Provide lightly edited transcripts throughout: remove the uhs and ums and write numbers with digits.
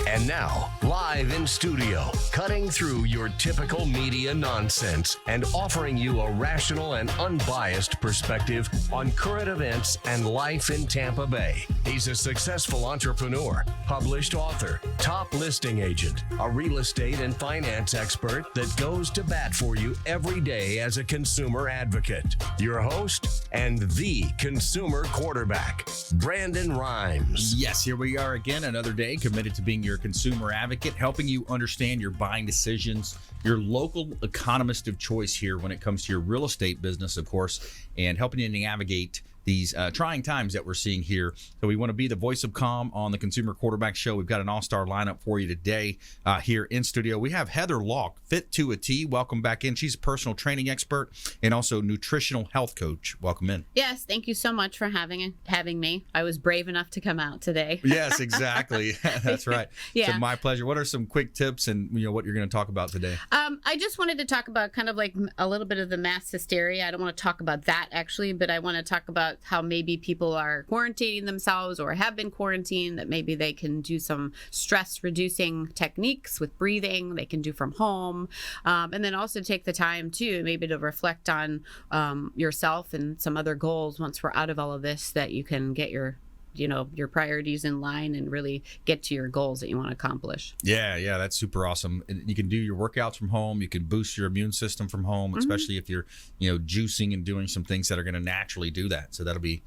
And now, live in studio, cutting through your typical media nonsense and offering you a rational and unbiased perspective on current events and life in Tampa Bay. He's a successful entrepreneur, published author, top listing agent, a real estate and finance expert that goes to bat for you every day as a consumer advocate. Your host and the consumer quarterback, Brandon Rhymes. Yes, here we are again, another day committed to being your consumer advocate, helping you understand your buying decisions, your local economist of choice here when it comes to your real estate business, of course, and helping you navigate these trying times that we're seeing here. So we want to be the voice of calm on the Consumer Quarterback Show. We've got an all-star lineup for you today here in studio. We have Heather Lalk, fit to a T. Welcome back in. She's a personal training expert and also nutritional health coach. Welcome in. Yes, thank you so much for having me. I was brave enough to come out today. Yes, exactly. That's right. Yeah. So my pleasure. What are some quick tips and what you're going to talk about today? I just wanted to talk about kind of like a little bit of the mass hysteria. I don't want to talk about that actually, but I want to talk about how maybe people are quarantining themselves or have been quarantined, that maybe they can do some stress reducing techniques with breathing they can do from home. And then also take the time too, maybe to reflect on yourself and some other goals once we're out of all of this, that you can get your priorities in line and really get to your goals that you want to accomplish. Yeah, that's super awesome. You can do your workouts from home. You can boost your immune system from home, especially if you're, juicing and doing some things that are going to naturally do that. So that'll be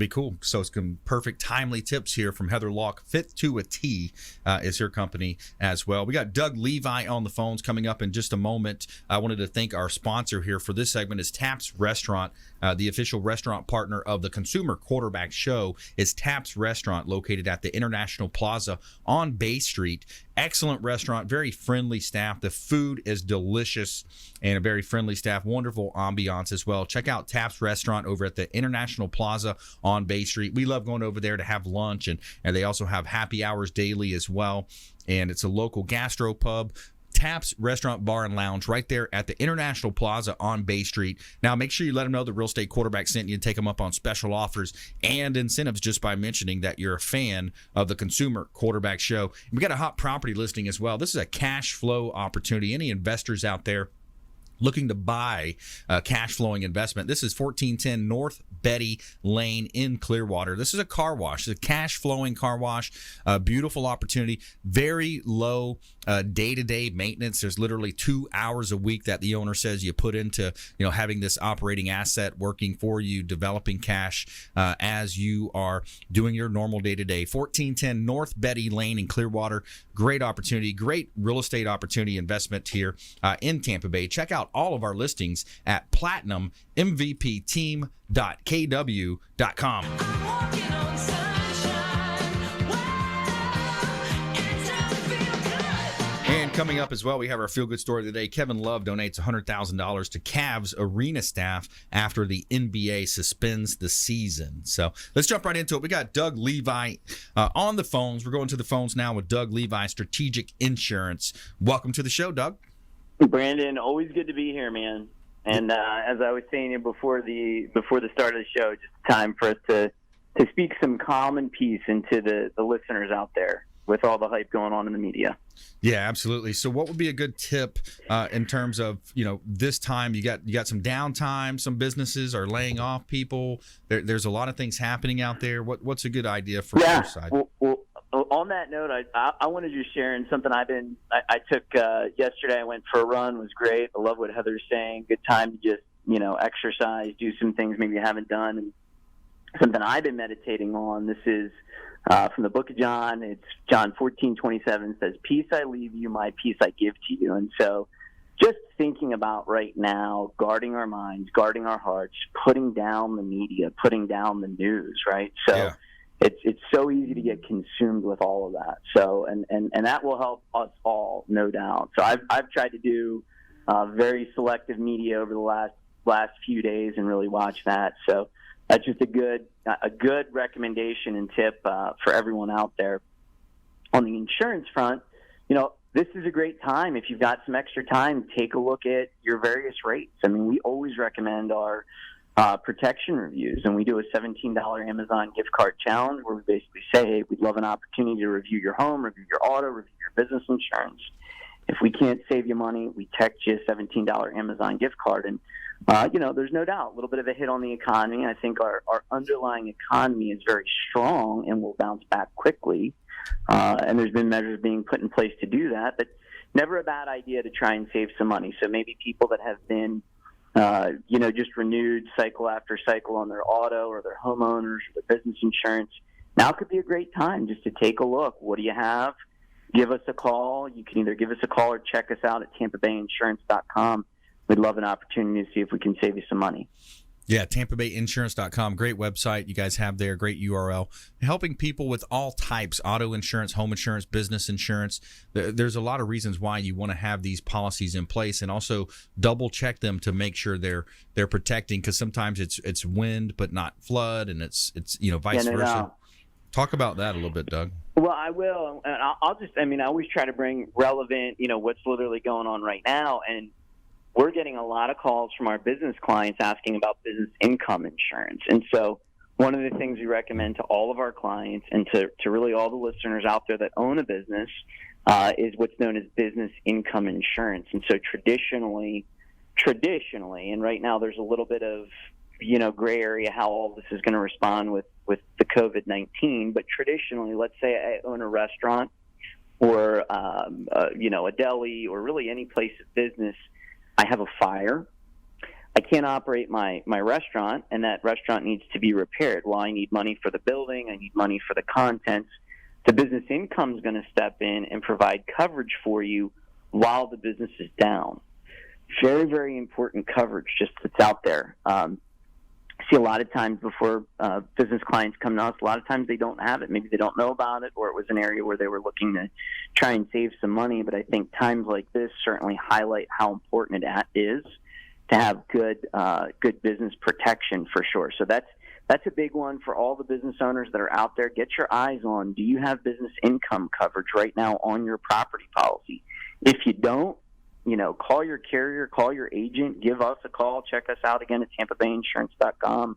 cool. So it's some perfect, timely tips here from Heather Lalk. Fit to a T is her company as well. We got Doug Levi on the phones coming up in just a moment. I wanted to thank our sponsor here for this segment is Taps Restaurant. The official restaurant partner of the Consumer Quarterback Show is Taps Restaurant, located at the International Plaza on Bay Street. Excellent restaurant, very friendly staff. The food is delicious and a very friendly staff. Wonderful ambiance as well. Check out Taps Restaurant over at the International Plaza on Bay Street. We love going over there to have lunch, and they also have happy hours daily as well. And it's a local gastro pub. Taps Restaurant, Bar, and Lounge right there at the International Plaza on Bay Street. Now, make sure you let them know the Real Estate Quarterback sent you and take them up on special offers and incentives just by mentioning that you're a fan of the Consumer Quarterback Show. We got a hot property listing as well. This is a cash flow opportunity. Any investors out there looking to buy a cash flowing investment, this is 1410 North Betty Lane in Clearwater. This is a car wash, it's a cash flowing car wash, a beautiful opportunity, very low day-to-day maintenance. There's literally 2 hours a week that the owner says you put into having this operating asset working for you, developing cash as you are doing your normal day-to-day. 1410 North Betty Lane in Clearwater. Great opportunity, great real estate opportunity investment here in Tampa Bay. Check out all of our listings at platinummvpteam.kw.com. And coming up as well, we have our feel-good story of the day. Kevin Love donates $100,000 to Cavs arena staff after the NBA suspends the season. So let's jump right into it. We got Doug Levi on the phones. We're going to the phones now with Doug Levi, Strategic Insurance. Welcome to the show, Doug. Brandon, always good to be here, man. And as I was saying before the start of the show, just time for us to speak some calm and peace into the listeners out there with all the hype going on in the media. Yeah, absolutely. So what would be a good tip in terms of, this time you got some downtime, some businesses are laying off people. There's a lot of things happening out there. What's a good idea from your side? Well, on that note, I wanted to share in something I took yesterday. I went for a run. It was great. I love what Heather's saying. Good time to just, exercise, do some things maybe you haven't done. And something I've been meditating on. This is from the book of John. It's John 14:27 says, "Peace I leave you, my peace I give to you." And so just thinking about right now, guarding our minds, guarding our hearts, putting down the media, putting down the news, right? So yeah. It's so easy to get consumed with all of that. So and that will help us all, no doubt. So I've tried to do very selective media over the last few days and really watch that. So that's just a good recommendation and tip for everyone out there. On the insurance front, this is a great time. If you've got some extra time, take a look at your various rates. I mean, we always recommend our protection reviews, and we do a $17 Amazon gift card challenge where we basically say, hey, we'd love an opportunity to review your home, review your auto, review your business insurance. If we can't save you money, we text you a $17 Amazon gift card. And, there's no doubt a little bit of a hit on the economy. I think our underlying economy is very strong and will bounce back quickly. And there's been measures being put in place to do that, but never a bad idea to try and save some money. So maybe people that have been, just renewed cycle after cycle on their auto or their homeowners or their business insurance, now could be a great time just to take a look. What do you have? Give us a call. You can either give us a call or check us out at TampaBayInsurance.com. We'd love an opportunity to see if we can save you some money. Yeah, TampaBayInsurance.com. Great website you guys have there. Great URL. Helping people with all types, auto insurance, home insurance, business insurance. There's a lot of reasons why you want to have these policies in place, and also double check them to make sure they're protecting, because sometimes it's wind but not flood, and it's vice versa. No. Talk about that a little bit, Doug. Well, I will. And I always try to bring relevant, what's literally going on right now. And we're getting a lot of calls from our business clients asking about business income insurance. And so one of the things we recommend to all of our clients and to really all the listeners out there that own a business is what's known as business income insurance. And so traditionally, and right now there's a little bit of, gray area how all this is going to respond with the COVID-19. But traditionally, let's say I own a restaurant or, a deli or really any place of business. I have a fire. I can't operate my restaurant, and that restaurant needs to be repaired. Well, I need money for the building. I need money for the contents. The business income is going to step in and provide coverage for you while the business is down. Very, very important coverage just that's out there. See a lot of times before business clients come to us, a lot of times they don't have it. Maybe they don't know about it, or it was an area where they were looking to try and save some money. But I think times like this certainly highlight how important it is to have good business protection for sure. So that's a big one for all the business owners that are out there. Get your eyes on, do you have business income coverage right now on your property policy? If you don't, call your carrier, call your agent, give us a call, check us out again at TampaBayInsurance.com.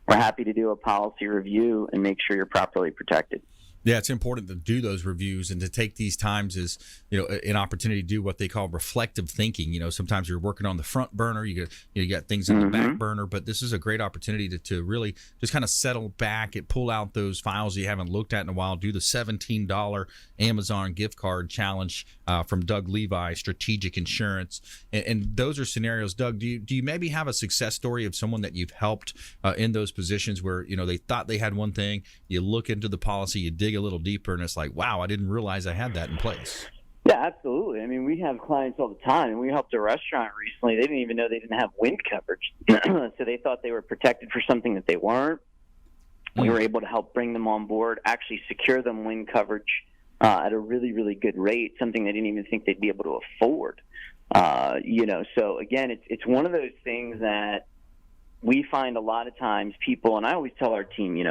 We're happy to do a policy review and make sure you're properly protected. Yeah, it's important to do those reviews and to take these times as, an opportunity to do what they call reflective thinking. Sometimes you're working on the front burner, you got things in the back burner, but this is a great opportunity to really just kind of settle back and pull out those files you haven't looked at in a while. Do the $17 Amazon gift card challenge from Doug Levi, Strategic Insurance. And those are scenarios. Doug, do you maybe have a success story of someone that you've helped in those positions where, they thought they had one thing, you look into the policy, you dig a little deeper, and it's like, wow, I didn't realize I had that in place. Yeah, absolutely. I mean, we have clients all the time, and we helped a restaurant recently. They didn't even know they didn't have wind coverage. So they thought they were protected for something that they weren't. We were able to help bring them on board, actually secure them wind coverage at a really, really good rate, something they didn't even think they'd be able to afford. So again, it's one of those things that we find a lot of times people, and I always tell our team,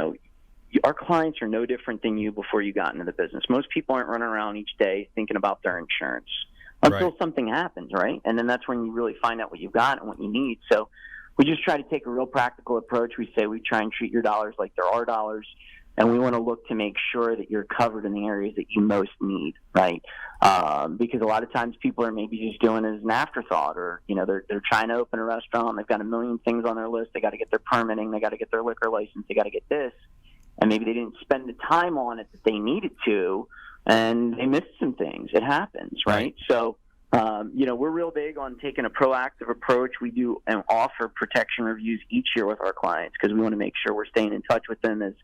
our clients are no different than you before you got into the business. Most people aren't running around each day thinking about their insurance until something happens, right? And then that's when you really find out what you've got and what you need. So we just try to take a real practical approach. We say we try and treat your dollars like they're our dollars, and we want to look to make sure that you're covered in the areas that you most need, right? Because a lot of times people are maybe just doing it as an afterthought, or they're trying to open a restaurant, they've got a million things on their list, they got to get their permitting, they got to get their liquor license, they got to get this. And maybe they didn't spend the time on it that they needed to, and they missed some things. It happens, right? So, we're real big on taking a proactive approach. We do and offer protection reviews each year with our clients because we want to make sure we're staying in touch with them as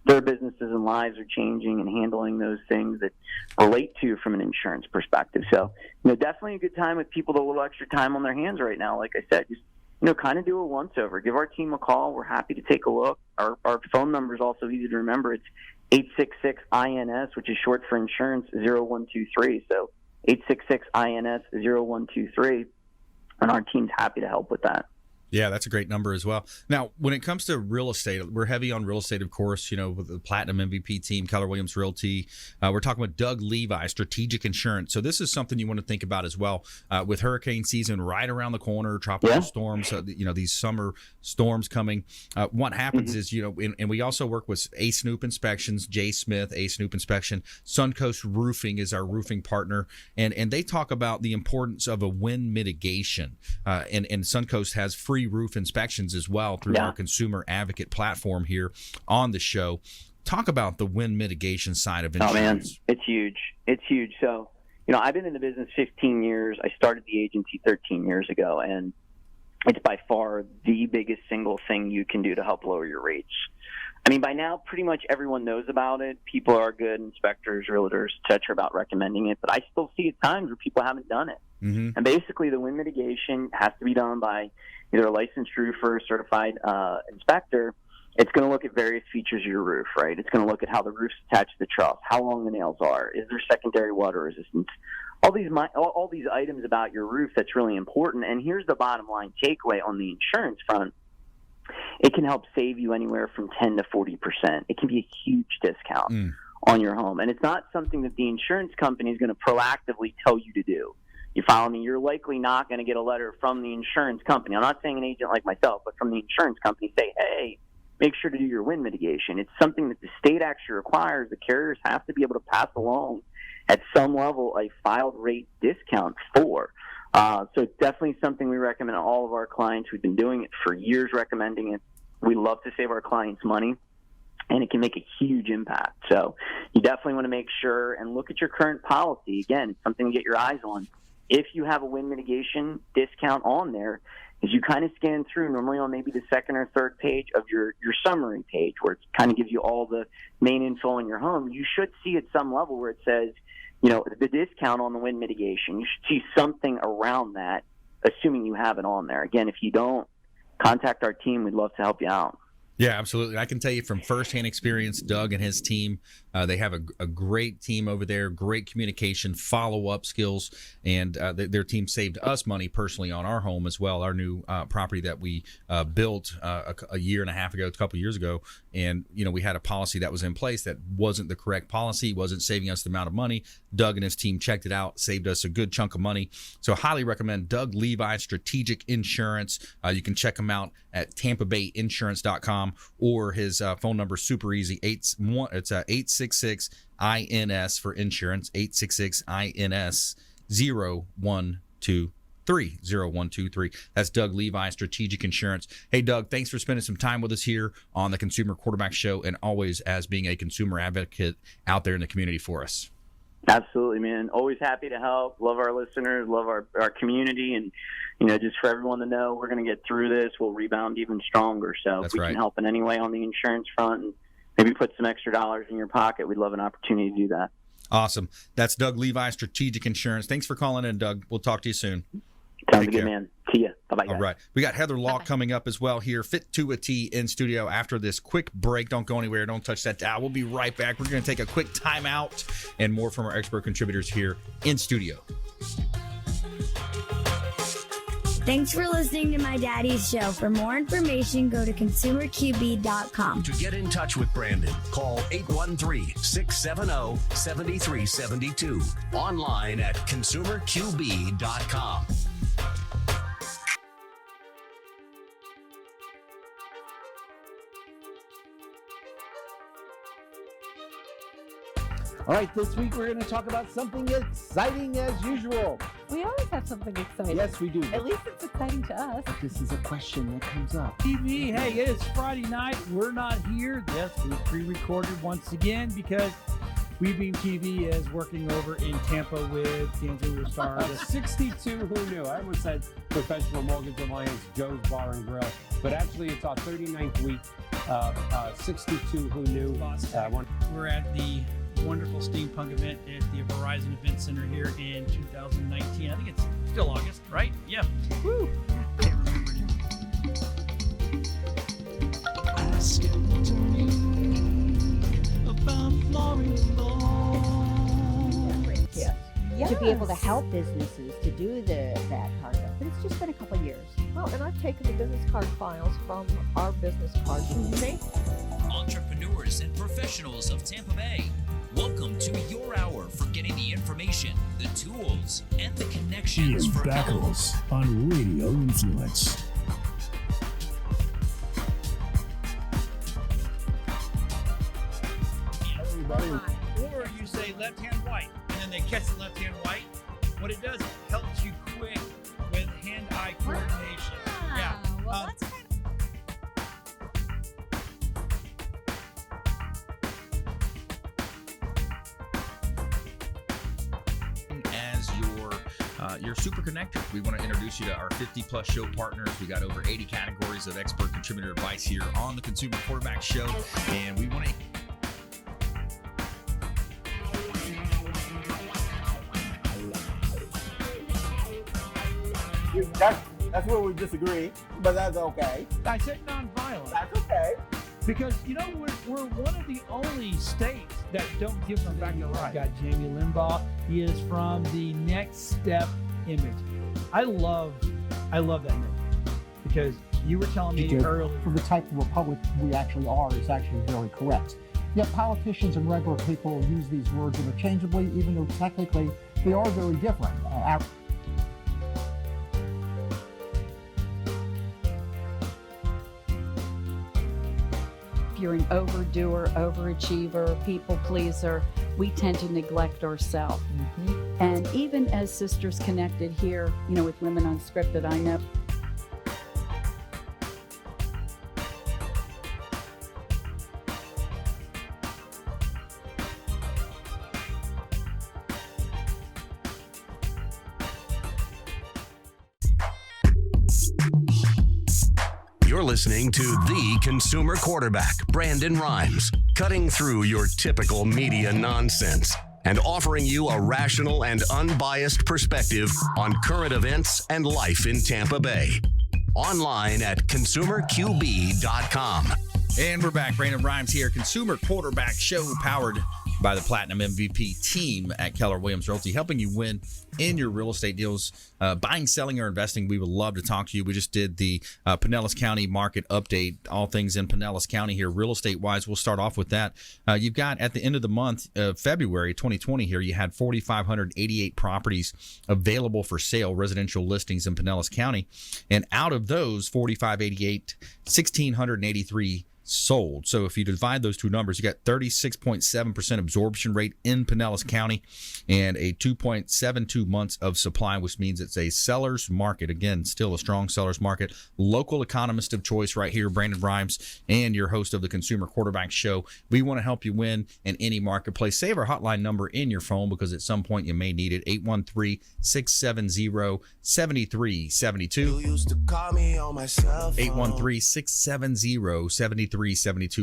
their businesses and lives are changing and handling those things that relate to from an insurance perspective. So, definitely a good time with people with a little extra time on their hands right now. Like I said, just kind of do a once-over. Give our team a call. We're happy to take a look. Our phone number is also easy to remember. It's 866-INS, which is short for insurance, 0123. So 866-INS, 0123. And our team's happy to help with that. Yeah, that's a great number as well. Now, when it comes to real estate, we're heavy on real estate, of course, with the Platinum MVP team, Keller Williams Realty. We're talking with Doug Levi, Strategic Insurance. So this is something you want to think about as well. With hurricane season right around the corner, tropical storms, these summer storms coming. What happens is, and we also work with A Snoop Inspections, Jay Smith, A Snoop Inspection. Suncoast Roofing is our roofing partner. And they talk about the importance of a wind mitigation. And Suncoast has free roof inspections as well through our consumer advocate platform here on the show. Talk about the wind mitigation side of insurance. Oh man, it's huge. It's huge. So, I've been in the business 15 years. I started the agency 13 years ago, and it's by far the biggest single thing you can do to help lower your rates. I mean, by now, pretty much everyone knows about it. People are good, inspectors, realtors, et cetera, about recommending it. But I still see at times where people haven't done it. Mm-hmm. And basically, the wind mitigation has to be done by either a licensed roofer, certified inspector. It's going to look at various features of your roof, right? It's going to look at how the roof's attached to the truss, how long the nails are, is there secondary water resistance, all these items about your roof that's really important. And here's the bottom line takeaway on the insurance front. It can help save you anywhere from 10 to 40%. It can be a huge discount on your home. And it's not something that the insurance company is going to proactively tell you to do. You follow me? You're likely not going to get a letter from the insurance company. I'm not saying an agent like myself, but from the insurance company say, hey, make sure to do your wind mitigation. It's something that the state actually requires. The carriers have to be able to pass along at some level a filed rate discount for. So it's definitely something we recommend to all of our clients. We've been doing it for years, recommending it. We love to save our clients money, and it can make a huge impact. So you definitely want to make sure and look at your current policy. Again, it's something to get your eyes on. If you have a wind mitigation discount on there, as you kind of scan through, normally on maybe the second or third page of your summary page, where it kind of gives you all the main info on your home, you should see at some level where it says, the discount on the wind mitigation. You should see something around that, assuming you have it on there. Again, if you don't, contact our team. We'd love to help you out. Yeah, absolutely. I can tell you from firsthand experience, Doug and his team, they have a great team over there, great communication, follow-up skills, and their team saved us money personally on our home as well, our new property that we built a year and a half ago, a couple of years ago. And, we had a policy that was in place that wasn't the correct policy, wasn't saving us the amount of money. Doug and his team checked it out, saved us a good chunk of money. So highly recommend Doug Levi, Strategic Insurance. You can check him out at tampabayinsurance.com, or his phone number is super easy. It's 866-INS for insurance, 866-INS 0123. That's Doug Levi, Strategic Insurance. Hey, Doug, thanks for spending some time with us here on the Consumer Quarterback Show, and always as being a consumer advocate out there in the community for us. Absolutely, man. Always happy to help. Love our listeners, love our community, and just for everyone to know, we're going to get through this. We'll rebound even stronger. So if we can help in any way on the insurance front and maybe put some extra dollars in your pocket, we'd love an opportunity to do that. Awesome. That's Doug Levi, Strategic Insurance. Thanks for calling in, Doug. We'll talk to you soon. Sounds good, man. See ya. Bye-bye, guys. All right. We got Heather Lalk coming up as well here, Fit to a T in studio after this quick break. Don't go anywhere. Don't touch that dial. We'll be right back. We're going to take a quick timeout and more from our expert contributors here in studio. Thanks for listening to My Daddy's Show. For more information, go to consumerqb.com. To get in touch with Brandon, call 813-670-7372. Online at consumerqb.com. All right, this week we're going to talk about something exciting as usual. We always have something exciting. Yes, we do. At least it's exciting to us. But this is a question that comes up. TV, hey, it's Friday night. We're not here. Yes, we pre-recorded once again because WeBeam TV is working over in Tampa with Kansas Star. 62, who knew? I almost said Professional Mortgage Alliance, Joe's Bar and Grill. But actually, it's our 39th week. 62, who knew? We're at the wonderful steampunk event at the Verizon Event Center here in 2019. I think it's still August, right? Yeah. Woo! Can't remember anymore. Ask Anthony about Florida. Yes. to be able to help businesses to do that part of it. But it's just been a couple of years. Well, and I've taken the business card files from our business cards and made entrepreneurs and professionals of Tampa Bay. Welcome to your hour for getting the information, the tools, and the connections Ian for Beckles on Radio Influence. Or you say left hand white, and then they catch the left hand white. What it does, it helps you quick with hand-eye coordination. Yeah. Well, that's kind as your super connector. We want to introduce you to our 50 plus show partners. We got over 80 categories of expert contributor advice here on the Consumer Quarterback Show, and we want to That's where we disagree, but that's okay. I said nonviolent. That's okay. Because, we're one of the only states that don't give them back the right. Got Jamie Limbaugh. He is from the Next Step image. I love that image because you were telling me earlier. For the type of republic we actually are is actually very correct. Yet politicians and regular people use these words interchangeably, even though technically they are very different. If you're an overdoer, overachiever, people pleaser, we tend to neglect ourselves. Mm-hmm. And even as Sisters Connected here, with Women Unscripted, I know. You're listening to the Consumer Quarterback, Brandon Rhymes, cutting through your typical media nonsense and offering you a rational and unbiased perspective on current events and life in Tampa Bay. Online at consumerqb.com. And we're back. Brandon Rhymes here, Consumer Quarterback Show, powered by the Platinum MVP team at Keller Williams Realty, helping you win in your real estate deals, buying, selling, or investing. We would love to talk to you. We just did the Pinellas County market update, all things in Pinellas County here, real estate wise. We'll start off with that. You've got at the end of the month, February 2020 here, you had 4,588 properties available for sale, residential listings in Pinellas County. And out of those 4,588, 1,683 sold. So if you divide those two numbers, you got 36.7% absorption rate in Pinellas County and a 2.72 months of supply, which means it's a seller's market. Again, still a strong seller's market. Local economist of choice right here, Brandon Rhymes, and your host of the Consumer Quarterback Show. We want to help you win in any marketplace. Save our hotline number in your phone because at some point you may need it. 813-670-7372. You used to call me on my cell phone. 813-670-7372.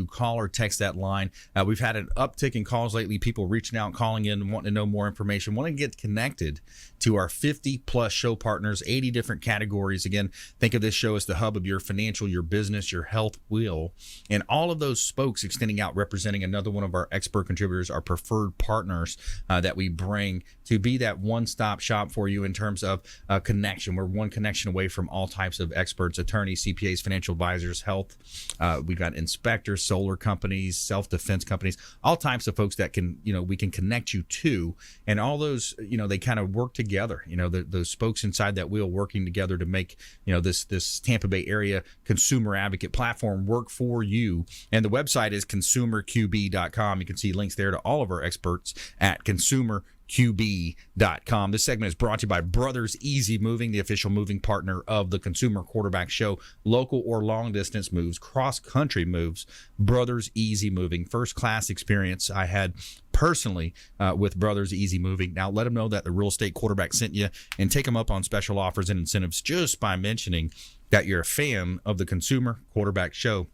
Call or text that line. We've had an uptick in calls lately, people reaching out, calling in, wanting to know more information, wanting to get connected to our 50 plus show partners, 80 different categories. Again, think of this show as the hub of your financial, your business, your health wheel, and all of those spokes extending out, representing another one of our expert contributors, our preferred partners that we bring to be that one-stop shop for you in terms of connection. We're one connection away from all types of experts, attorneys, CPAs, financial advisors, health. We've got inspectors, solar companies, self-defense companies, all types of folks that can, we can connect you to. And all those, they kind of work together, those spokes inside that wheel working together to make, this Tampa Bay area consumer advocate platform work for you. And the website is consumerqb.com. You can see links there to all of our experts at consumerqb.com. This segment is brought to you by Brothers Easy Moving, the official moving partner of the Consumer Quarterback Show. Local or long distance moves, cross country moves, Brothers Easy Moving. First class experience I had personally with Brothers Easy Moving. Now let them know that the real estate quarterback sent you, and take them up on special offers and incentives just by mentioning that you're a fan of the Consumer Quarterback Show.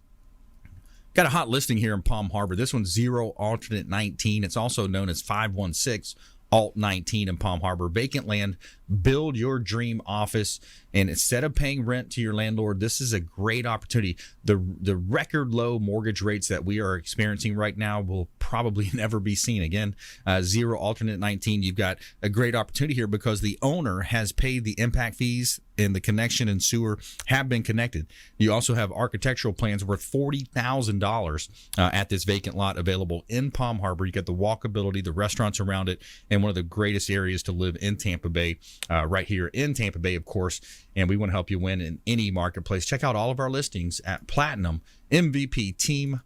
Got a hot listing here in Palm Harbor. This one's 0 alternate 19. It's also known as 516 Alt 19 in Palm Harbor. Vacant land, build your dream office. And instead of paying rent to your landlord, this is a great opportunity. The record low mortgage rates that we are experiencing right now will probably never be seen again. Zero alternate 19. You've got a great opportunity here because the owner has paid the impact fees and the connection and sewer have been connected. You also have architectural plans worth $40,000 at this vacant lot available in Palm Harbor. You got the walkability, the restaurants around it, and one of the greatest areas to live in Tampa Bay, right here in Tampa Bay, of course. And we want to help you win in any marketplace. Check out all of our listings at platinummvpteam.kw.com.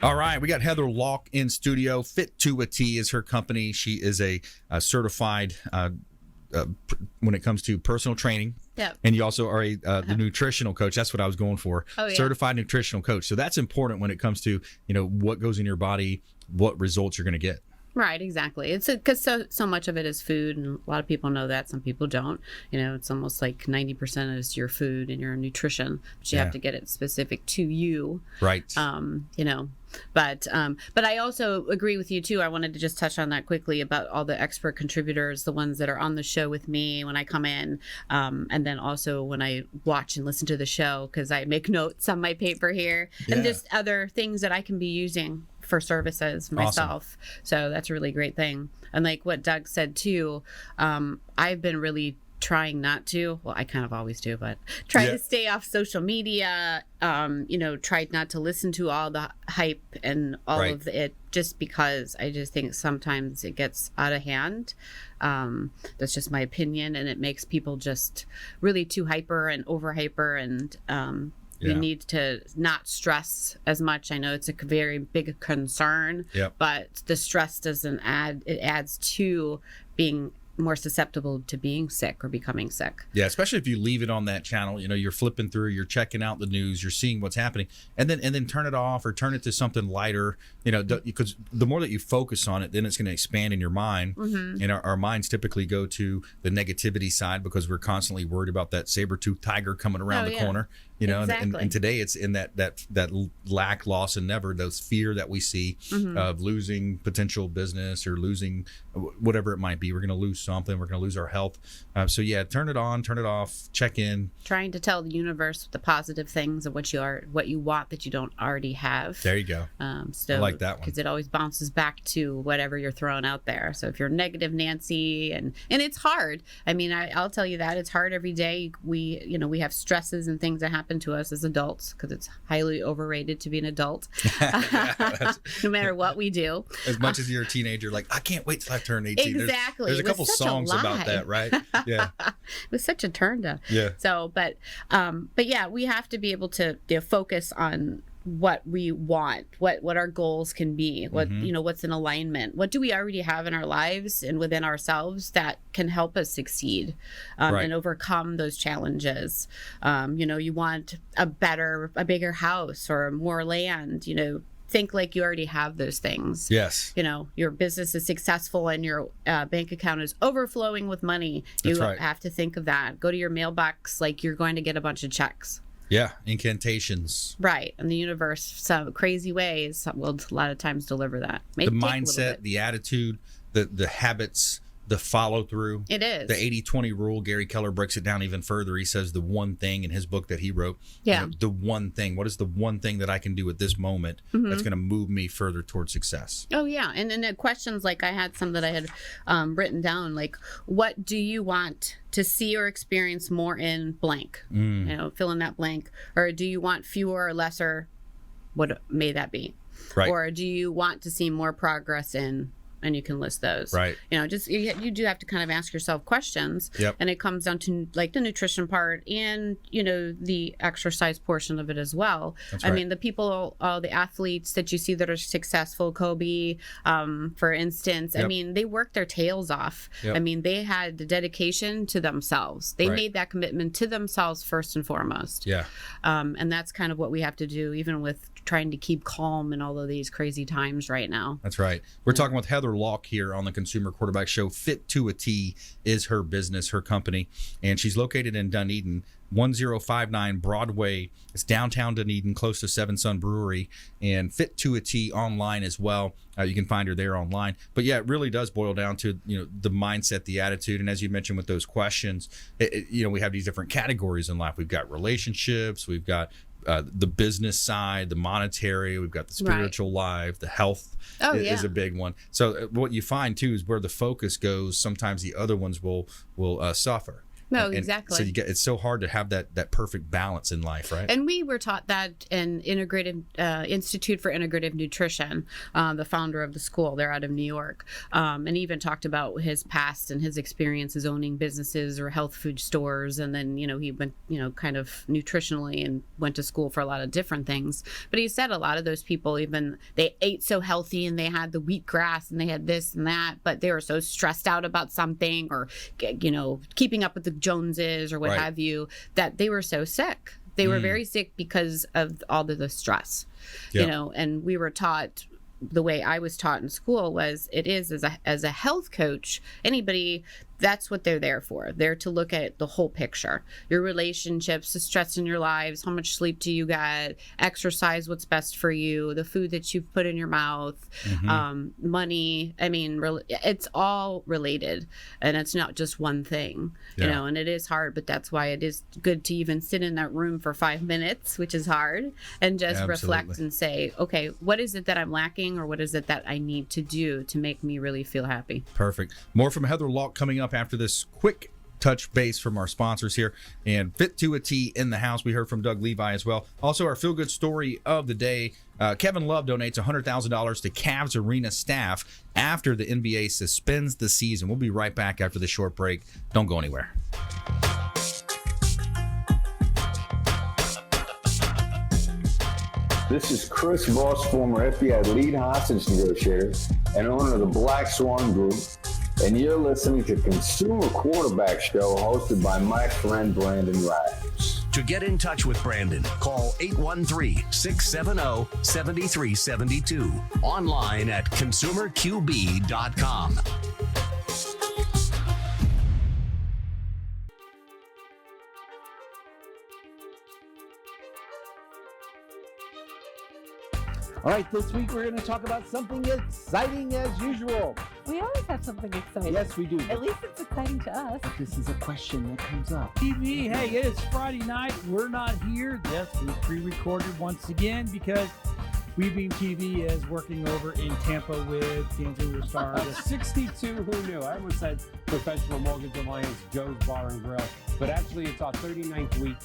All right, we got Heather Lalk in studio. Fit to a T is her company. She is a certified when it comes to personal training. Yep. And you also are the nutritional coach. That's what I was going for. Oh, yeah. Certified nutritional coach. So that's important when it comes to, what goes in your body, what results you're going to get. Right, exactly. It's because so much of it is food, and a lot of people know that. Some people don't. It's almost like 90% is your food and your nutrition, but you have to get it specific to you. Right. But I also agree with you too. I wanted to just touch on that quickly about all the expert contributors, the ones that are on the show with me when I come in, and then also when I watch and listen to the show, because I make notes on my paper here, and just other things that I can be using for services myself. Awesome. So that's a really great thing. And like what Doug said too, I've been really trying not to, well, I kind of always do, but try to stay off social media, tried not to listen to all the hype and all of it, just because I just think sometimes it gets out of hand. That's just my opinion, and it makes people just really too hyper and over hyper, and we need to not stress as much. I know it's a very big concern, but the stress doesn't add, it adds to being more susceptible to being sick or becoming sick. Yeah, especially if you leave it on that channel. You're flipping through, you're checking out the news, you're seeing what's happening, and then turn it off or turn it to something lighter. Because the more that you focus on it, then it's going to expand in your mind. Mm-hmm. And our minds typically go to the negativity side because we're constantly worried about that saber-toothed tiger coming around the corner. Exactly. And today it's in that lack, loss, and never, those fear that we see of losing potential business or losing whatever it might be. We're going to lose something. We're going to lose our health. Turn it on, turn it off, check in. Trying to tell the universe the positive things of what you want that you don't already have. There you go. I like that one. Because it always bounces back to whatever you're throwing out there. So if you're negative Nancy, and it's hard. I mean, I'll tell you that it's hard every day. We have stresses and things that happen to us as adults, because it's highly overrated to be an adult. No matter what we do. As much as you're a teenager, like, I can't wait till I turn 18. Exactly. There's a couple songs about that, right? Yeah. It was such a turn down. Yeah. So, but yeah, we have to be able to focus on what we want, what our goals can be, what's in alignment, what do we already have in our lives and within ourselves that can help us succeed and overcome those challenges. You want a bigger house or more land, think like you already have those things. Yes. Your business is successful and your bank account is overflowing with money. You have to think of that. Go to your mailbox like you're going to get a bunch of checks. Yeah, incantations. Right, and the universe, some crazy ways, will a lot of times deliver that. The mindset, the attitude, the habits, the follow through. It is. The 80-20 rule. Gary Keller breaks it down even further. He says the one thing in his book that he wrote. Yeah. The one thing. What is the one thing that I can do at this moment that's going to move me further towards success? Oh, yeah. And then the questions, like I had some that I had written down, like, what do you want to see or experience more in blank? Fill in that blank. Or do you want fewer or lesser? What may that be? Right. Or do you want to see more progress in? And you can list those. Right. You do have to kind of ask yourself questions. Yep. And it comes down to like the nutrition part and, the exercise portion of it as well. That's I right. mean, the people, the athletes that you see that are successful, Kobe, for instance, I mean, they worked their tails off. Yep. I mean, they had the dedication to themselves. They made that commitment to themselves first and foremost. Yeah. And that's kind of what we have to do, even with trying to keep calm in all of these crazy times right now. That's right. We're talking with Heather Heather Lalk here on the Consumer Quarterback Show. Fit to a T is her business, her company, and she's located in Dunedin, 1059 Broadway. It's downtown Dunedin, close to Seven Sun Brewery, and Fit to a T online as well. You can find her there online. But yeah, it really does boil down to the mindset, the attitude, and as you mentioned with those questions, we have these different categories in life. We've got relationships, we've got the business side, the monetary, we've got the spiritual life, the health is a big one. So what you find too is where the focus goes, sometimes the other ones will suffer. No, exactly. So it's so hard to have that perfect balance in life, right? And we were taught that in Integrative Institute for Integrative Nutrition, the founder of the school, they're out of New York, and even talked about his past and his experiences owning businesses or health food stores. And then, he went, kind of nutritionally and went to school for a lot of different things. But he said a lot of those people, even they ate so healthy and they had the wheatgrass and they had this and that, but they were so stressed out about something or, keeping up with the Joneses or what have you, that they were so sick. They were very sick because of all of the stress, and we were taught, the way I was taught in school was as a health coach, anybody, that's what they're there for. They're to look at the whole picture, your relationships, the stress in your lives, how much sleep do you get, exercise, what's best for you, the food that you've put in your mouth, money. I mean, it's all related, and it's not just one thing, and it is hard, but that's why it is good to even sit in that room for 5 minutes, which is hard, and just reflect and say, okay, what is it that I'm lacking, or what is it that I need to do to make me really feel happy? Perfect. More from Heather Lalk coming up after this quick touch base from our sponsors here, and Fit to a T in the house. We heard from Doug Levi as well. Also, our feel-good story of the day, Kevin Love donates $100,000 to Cavs arena staff after the NBA suspends the season. We'll be right back after this short break. Don't go anywhere. This is Chris Voss, former FBI lead hostage negotiator and owner of the Black Swan Group, and you're listening to Consumer Quarterback Show hosted by my friend Brandon Rhymes. To get in touch with Brandon, call 813-670-7372. Online at consumerqb.com. All right, this week we're going to talk about something exciting as usual. We always have something exciting. Yes, we do. At least it's exciting to us. But this is a question that comes up. TV, hey, it is Friday night. We're not here. Yes, we pre-recorded once again because WeBeam TV is working over in Tampa with Dancing with the Stars. 62, who knew? I almost said Professional Mortgage Alliance, Joe's Bar and Grill. But actually, it's our 39th week.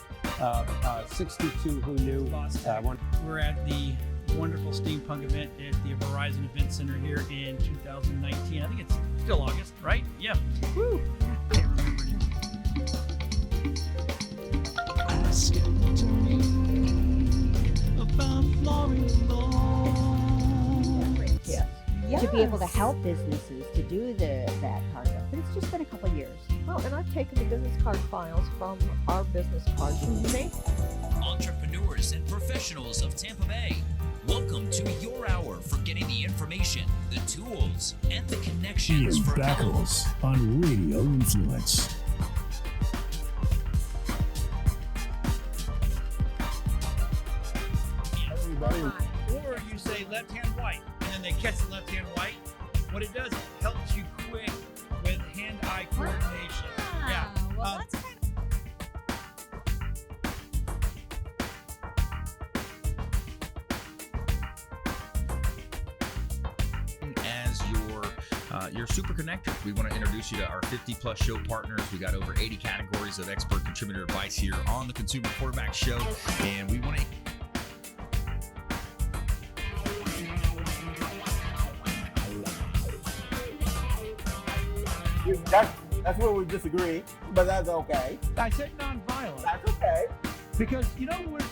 62, who knew? We're at the wonderful steampunk event at the Verizon Event Center here in 2019. I think it's still August, right? Yeah. Woo! Can't remember. Ask to me about Yes. To be able to help businesses to do that part of it. But it's just been a couple of years. Well, and I've taken the business card files from our business cards and made entrepreneurs and professionals of Tampa Bay. Welcome to your hour for getting the information, the tools, and the connections Ian for Battles on Radio Influence. Or you say left hand white, and then they catch the left hand white. What it does, it helps you quick with hand-eye coordination. Yeah. Well, that's kind as your super connector. We want to introduce you to our 50-plus show partners. We got over 80 categories of expert contributor advice here on the Consumer Quarterback Show, and we want to That's where we disagree, but that's okay. I said nonviolent. That's okay. Because,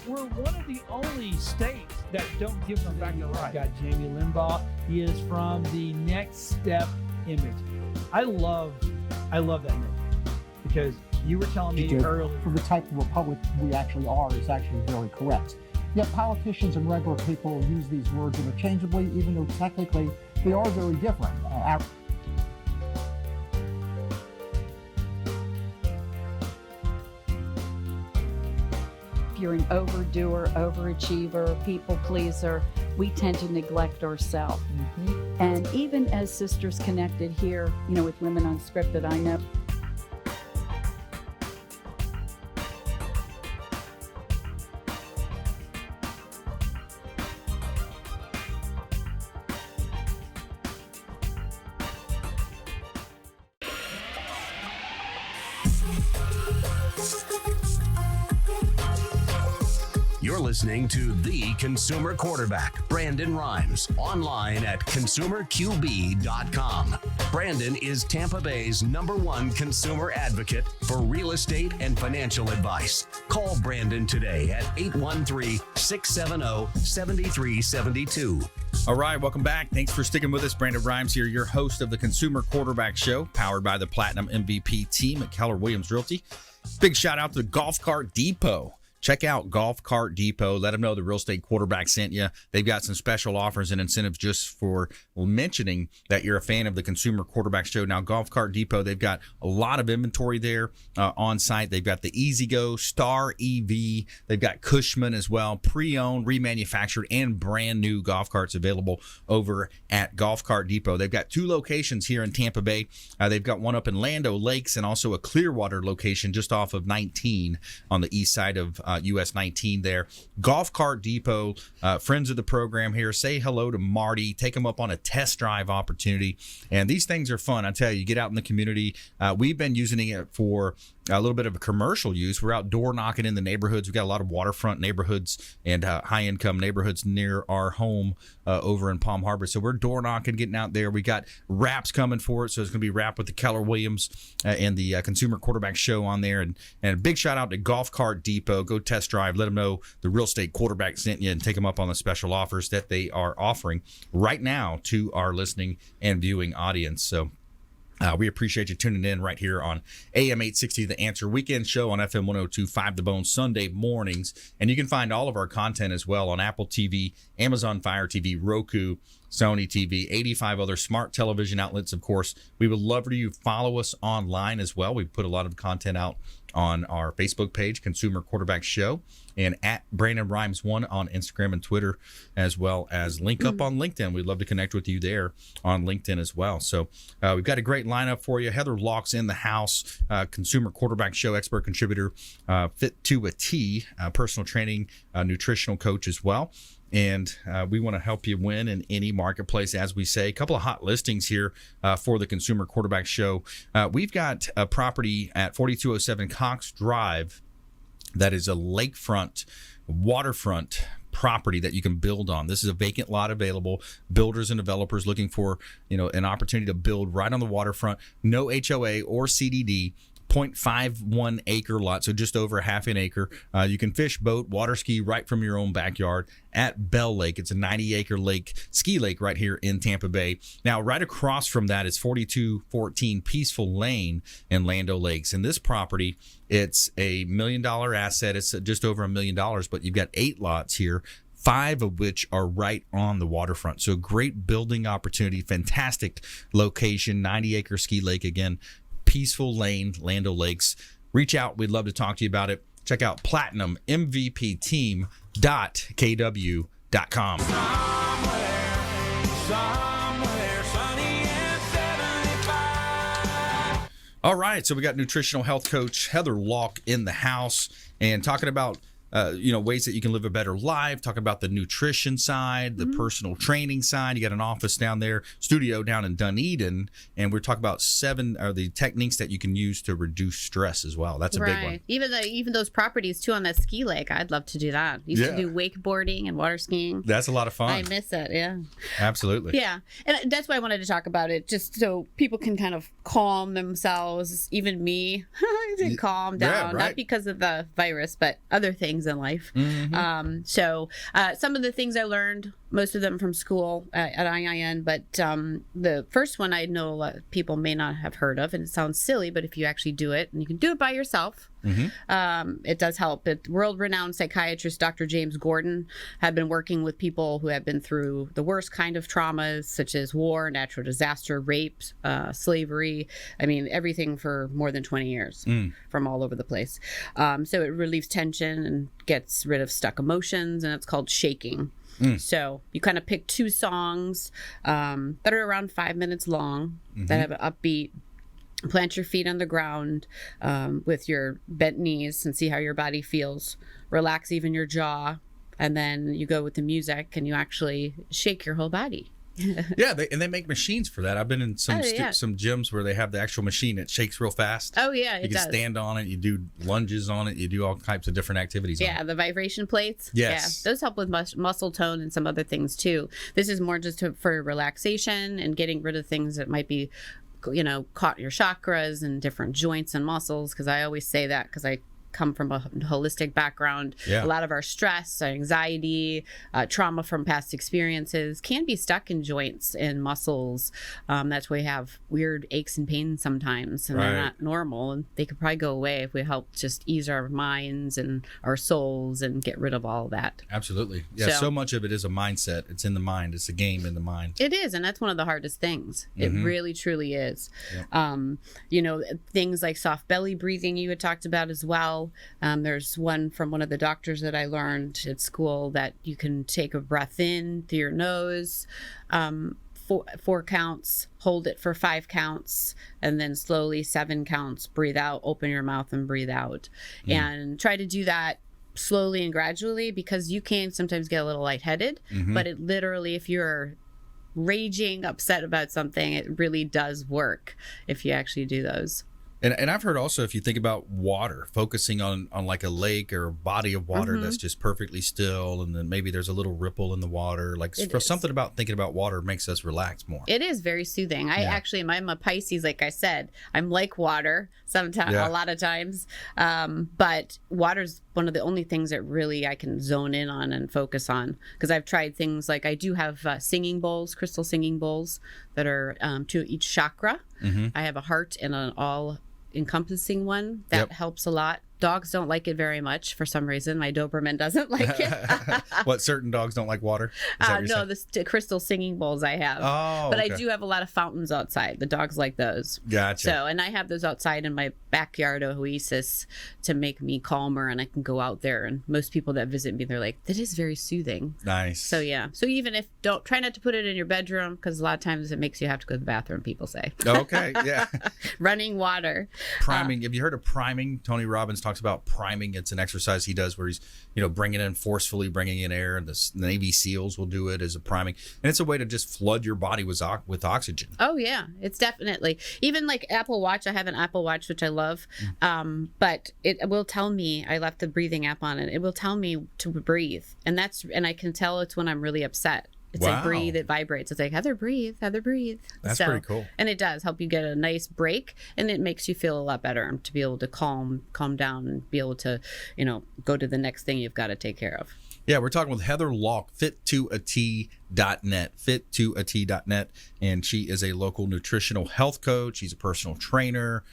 we're one of the only states that don't give them back their right. Got Jamie Limbaugh. He is from the Next Step image. I love that image because you were telling me earlier. For the type of republic we actually are is actually very correct. Yet politicians and regular people use these words interchangeably, even though technically they are very different. If you're an overdoer, overachiever, people pleaser, we tend to neglect ourselves. And even as Sisters Connected here, with Women Unscripted, I know You're listening to the Consumer Quarterback, Brandon Rhymes, online at consumerqb.com. Brandon is Tampa Bay's #1 consumer advocate for real estate and financial advice. Call Brandon today at 813-670-7372. All right, welcome back. Thanks for sticking with us. Brandon Rhymes here, your host of the Consumer Quarterback Show, powered by the Platinum MVP team at Keller Williams Realty. Big shout out to Golf Cart Depot. Check out Golf Cart Depot. Let them know the real estate quarterback sent you. They've got some special offers and incentives just for mentioning that you're a fan of the Consumer Quarterback Show. Now, Golf Cart Depot, they've got a lot of inventory there on site. They've got the Easy Go, Star EV. They've got Cushman as well, pre-owned, remanufactured, and brand new golf carts available over at Golf Cart Depot. They've got 2 locations here in Tampa Bay. They've got one up in Lando Lakes and also a Clearwater location just off of 19 on the east side of US 19 there. Golf Cart Depot, friends of the program here, say hello to Marty. Take them up on a test drive opportunity. And these things are fun. I tell you, get out in the community. We've been using it for a little bit of a commercial use. We're out door knocking in the neighborhoods. We've got a lot of waterfront neighborhoods and high-income neighborhoods near our home over in Palm Harbor. So we're door knocking, getting out there. We got wraps coming for it. So it's going to be wrapped with the Keller Williams and the Consumer Quarterback Show on there. And a big shout out to Golf Cart Depot. Go test drive. Let them know the real estate quarterback sent you and take them up on the special offers that they are offering right now to our listening and viewing audience. So we appreciate you tuning in right here on AM 860 The Answer Weekend Show on FM 102.5 The Bone Sunday mornings. And you can find all of our content as well on Apple TV, Amazon Fire TV, Roku, Sony TV, 85 other smart television outlets, of course. We would love for you to follow us online as well. We put a lot of content out on our Facebook page, Consumer Quarterback Show, and at Brandon Rhymes 1 on Instagram and Twitter, as well as link up on LinkedIn. We'd love to connect with you there on LinkedIn as well. So we've got a great lineup for you. Heather Lalk's in the house, Consumer Quarterback Show expert contributor, fit to a T, personal training, nutritional coach as well. And we want to help you win in any marketplace, as we say. A couple of hot listings here for the Consumer Quarterback Show. We've got a property at 4207 Cox Drive that is a lakefront, waterfront property that you can build on. This is a vacant lot available. Builders and developers looking for, an opportunity to build right on the waterfront. No HOA or CDD. 0.51 acre lot, so just over a half an acre. You can fish, boat, water ski right from your own backyard at Bell Lake. It's a 90-acre ski lake right here in Tampa Bay. Now, right across from that is 4214 Peaceful Lane in Lando Lakes. And this property, it's a $1 million asset. It's just over $1 million, but you've got 8 lots here, 5 of which are right on the waterfront. So great building opportunity, fantastic location, 90-acre ski lake again. Peaceful Lane, Lando Lakes. Reach out. We'd love to talk to you about it. Check out platinummvpteam.kw.com. Somewhere sunny and 75. All right, so we got nutritional health coach Heather Lalk in the house and talking about ways that you can live a better life, talking about the nutrition side, the personal training side. You got an office down there, studio down in Dunedin, and we're talking about the techniques that you can use to reduce stress as well. That's a big one. Even those properties too on that ski lake, I'd love to do that. Used to do wakeboarding and water skiing. That's a lot of fun. I miss it. Yeah. Absolutely. Yeah, and that's why I wanted to talk about it, just so people can kind of calm themselves. Even me, to calm down, not because of the virus, but other things in life. So some of the things I learned, most of them from school at IIN, but the first one I know a lot of people may not have heard of, and it sounds silly, but if you actually do it, and you can do it by yourself, It does help. World-renowned psychiatrist Dr. James Gordon had been working with people who have been through the worst kind of traumas, such as war, natural disaster, rape, slavery. I mean, everything for more than 20 years from all over the place. So it relieves tension and gets rid of stuck emotions, and it's called shaking. So you kind of pick 2 songs that are around 5 minutes long that have an upbeat. Plant your feet on the ground with your bent knees and see how your body feels. Relax even your jaw, and then you go with the music and you actually shake your whole body. Yeah, they make machines for that. I've been in some gyms where they have the actual machine that shakes real fast. Oh yeah, you can stand on it. You do lunges on it. You do all types of different activities. Yeah, the vibration plates. Yes, yeah, those help with muscle tone and some other things too. This is more just for relaxation and getting rid of things that might be, caught your chakras and different joints and muscles. Because I always say that because I come from a holistic background. A lot of our stress, our anxiety, trauma from past experiences can be stuck in joints and muscles. That's why we have weird aches and pains sometimes, and they're not normal, and they could probably go away if we help just ease our minds and our souls and get rid of all of that. Absolutely. Yeah, so much of it is a mindset. It's in the mind. It's a game in the mind. It is, and that's one of the hardest things. It really, truly is. Things like soft belly breathing you had talked about as well. There's one from one of the doctors that I learned at school that you can take a breath in through your nose, 4 counts, hold it for 5 counts, and then slowly 7 counts, breathe out, open your mouth and breathe out. And try to do that slowly and gradually, because you can sometimes get a little lightheaded, but it literally, if you're raging upset about something, it really does work if you actually do those. And I've heard also, if you think about water, focusing on like a lake or a body of water that's just perfectly still, and then maybe there's a little ripple in the water. Like something about thinking about water makes us relax more. It is very soothing. I'm a Pisces, like I said. I'm like water sometimes, a lot of times. But water's one of the only things that really I can zone in on and focus on, because I've tried things like I do have singing bowls, crystal singing bowls that are to each chakra. I have a heart and an all encompassing one that helps a lot. Dogs don't like it very much for some reason. My Doberman doesn't like it. What, certain dogs don't like water? No, the crystal singing bowls I have. Oh, but I do have a lot of fountains outside. The dogs like those. Gotcha. So, and I have those outside in my backyard oasis to make me calmer, and I can go out there. And most people that visit me, they're like, "That is very soothing." Nice. So yeah. So even if try not to put it in your bedroom, because a lot of times it makes you have to go to the bathroom. People say. Okay. Yeah. Running water. Priming. Have you heard of priming? Tony Robbins talks about priming. It's an exercise he does where he's bringing in air, and the Navy SEALs will do it as a priming, and it's a way to just flood your body with oxygen. Oh yeah, it's definitely, even like Apple Watch. I have an Apple Watch which I love, but it will tell me, I left the breathing app on it. It will tell me to breathe, and I can tell it's when I'm really upset. It's like breathe, it vibrates. It's like, Heather, breathe, Heather, breathe. That's pretty cool. And it does help you get a nice break, and it makes you feel a lot better to be able to calm down and be able to, go to the next thing you've got to take care of. Yeah, we're talking with Heather Lalk, fit2at.net, fit2at.net, and she is a local nutritional health coach. She's a personal trainer.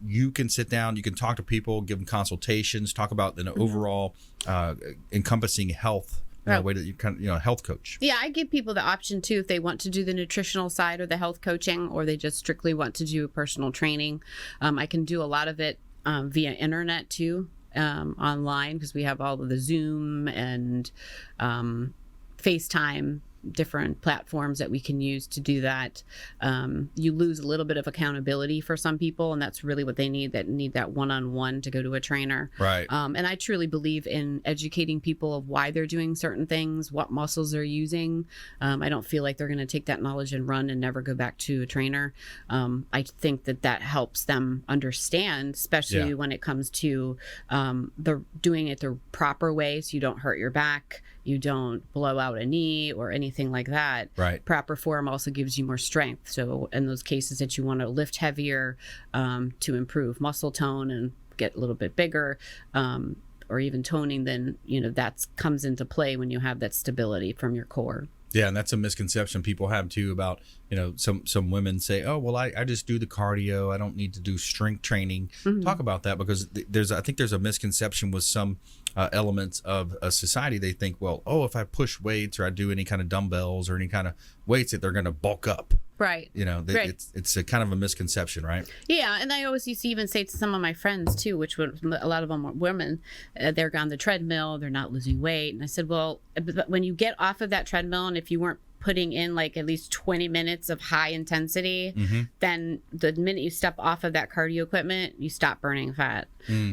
You can sit down, you can talk to people, give them consultations, talk about an overall encompassing health. Way that you health coach. Yeah, I give people the option too if they want to do the nutritional side or the health coaching, or they just strictly want to do personal training. I can do a lot of it via internet too, online, because we have all of the Zoom and FaceTime, different platforms that we can use to do that. You lose a little bit of accountability for some people, and that's really what they need, that one-on-one to go to a trainer. Right. And I truly believe in educating people of why they're doing certain things, what muscles they're using. I don't feel like they're going to take that knowledge and run and never go back to a trainer. I think that helps them understand, especially when it comes to doing it the proper way, so you don't hurt your back, you don't blow out a knee or anything like that. Right. Proper form also gives you more strength. So in those cases that you want to lift heavier to improve muscle tone and get a little bit bigger, or even toning, then that comes into play when you have that stability from your core. Yeah, and that's a misconception people have too about, some women say, oh, well, I just do the cardio. I don't need to do strength training. Talk about that, because I think there's a misconception with some elements of a society. They think, well, if I push weights or I do any kind of dumbbells or any kind of weights, that they're going to bulk up. Right. Right. It's a kind of a misconception, right? Yeah, and I always used to even say to some of my friends too, which were a lot of them were women, they're on the treadmill, they're not losing weight, and I said, well, but when you get off of that treadmill, and if you weren't putting in like at least 20 minutes of high intensity, then the minute you step off of that cardio equipment, you stop burning fat.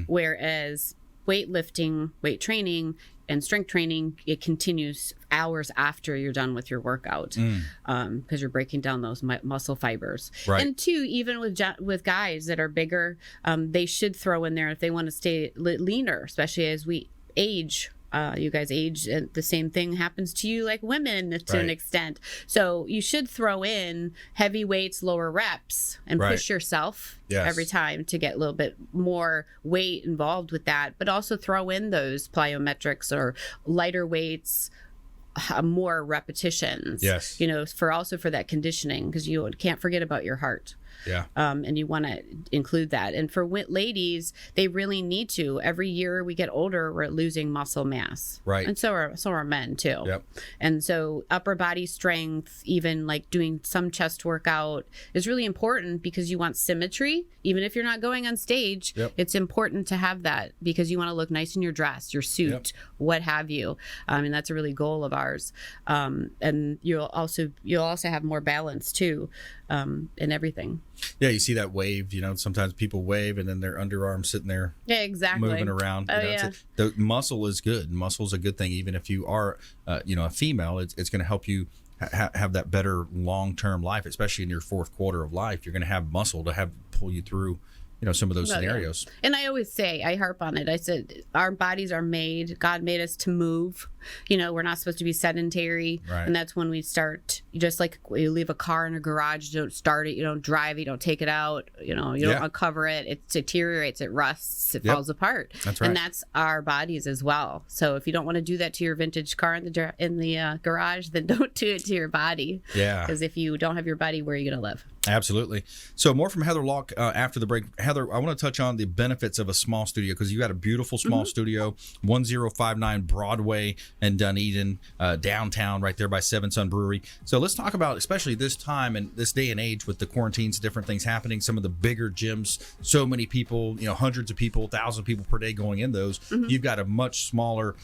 Whereas weightlifting, weight training, and strength training, it continues hours after you're done with your workout, because you're breaking down those muscle fibers. Right. And two, even with guys that are bigger, they should throw in there if they want to stay leaner, especially as we age. You guys age, and the same thing happens to you like women to an extent. So you should throw in heavy weights, lower reps, and push yourself every time to get a little bit more weight involved with that. But also throw in those plyometrics or lighter weights, more repetitions. Yes. For that conditioning, because you can't forget about your heart. Yeah. And you want to include that. And for ladies, they really need to. Every year we get older, we're losing muscle mass. Right. And so are men too. Yep. And so upper body strength, even like doing some chest workout, is really important, because you want symmetry. Even if you're not going on stage, it's important to have that, because you want to look nice in your dress, your suit, what have you. And that's a really goal of ours. And you'll also have more balance too, in everything. Yeah, you see that wave, sometimes people wave and then their underarms sitting there moving around. The muscle is good. Muscle's a good thing. Even if you are, a female, it's going to help you have that better long-term life, especially in your fourth quarter of life. You're going to have muscle to pull you through some of those scenarios. Yeah. And I always say, I harp on it. I said, our bodies are made, God made us to move. We're not supposed to be sedentary. Right. And that's when we start, just like you leave a car in a garage, you don't start it, you don't drive it, you don't take it out, you don't uncover it. It deteriorates, it rusts, it falls apart. That's right. And that's our bodies as well. So if you don't want to do that to your vintage car in the garage, then don't do it to your body. Yeah. Because if you don't have your body, where are you going to live? Absolutely. So more from Heather Lalk after the break. Heather, I want to touch on the benefits of a small studio, because you got a beautiful small studio, 1059 Broadway in Dunedin, downtown, right there by Seven Sun Brewery. So let's talk about, especially this time and this day and age with the quarantines, different things happening, some of the bigger gyms, so many people, hundreds of people, 1,000 people per day going in those. You've got a much smaller,